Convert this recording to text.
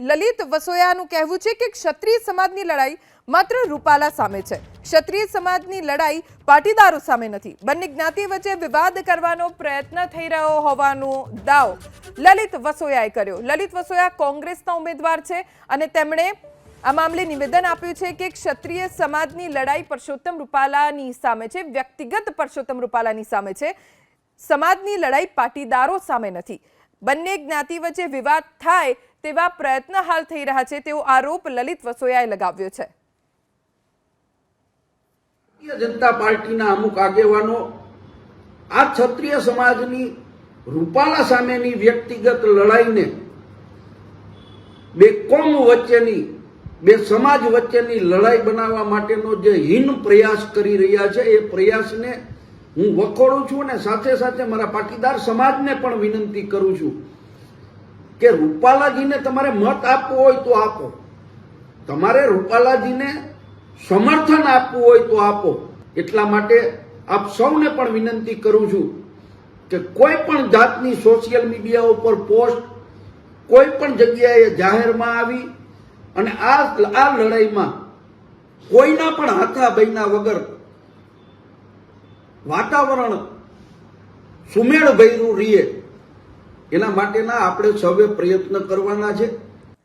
લલિત વસોયાનું કહેવું છે કે ક્ષત્રિય સમાજની લડાઈ માત્ર રૂપાલા સામે છે. ક્ષત્રિય સમાજની લડાઈ પાટીદારો સામે નથી. બંને જ્ઞાતિ વચ્ચે વિવાદ કરવાનો પ્રયત્ન થઈ રહ્યો હોવાનો દાવો લલિત વસોયાએ કર્યો. લલિત વસોયા કોંગ્રેસના ઉમેદવાર છે અને તેમણે આ મામલે નિવેદન આપ્યું છે કે ક્ષત્રિય સમાજની લડાઈ પરસોત્તમ રૂપાલાની સામે છે, વ્યક્તિગત પરસોત્તમ રૂપાલાની સામે છે. સમાજની લડાઈ પાટીદારો સામે નથી. બંને જ્ઞાતિ વચ્ચે વિવાદ થાય તેવા પ્રયત્ન હાલ થઈ રહ્યા છે તેવો આરોપ લલિત વસોયાએ લગાવ્યો છે. ભારતીય જનતા પાર્ટીના અમુક આગેવાનો આ ક્ષત્રિય સમાજની રૂપાલા સામેની વ્યક્તિગત લડાઈને બે કોમ વચ્ચેની, બે સમાજ વચ્ચેની લડાઈ બનાવવા માટેનો જે હીન પ્રયાસ કરી રહ્યા છે એ પ્રયાસને હું વખોડું છું અને સાથે સાથે મારા પાટીદાર સમાજને પણ વિનંતી કરું છું કે રૂપાલાજીને તમારે મત આપવો હોય તો આપો, તમારે રૂપાલાજીને સમર્થન આપવું હોય તો આપો. એટલા માટે આપ સૌને પણ વિનંતી કરું છું કે કોઈ પણ જાતની સોશિયલ મીડિયા ઉપર પોસ્ટ કોઈ પણ જગ્યાએ જાહેરમાં આવી અને આ લડાઈમાં કોઈના પણ હાથા બૈના વગર વાતાવરણ સુમેળ ભર્યું રહીએ એના માટેના આપણે સૌએ પ્રયત્ન કરવાના છે.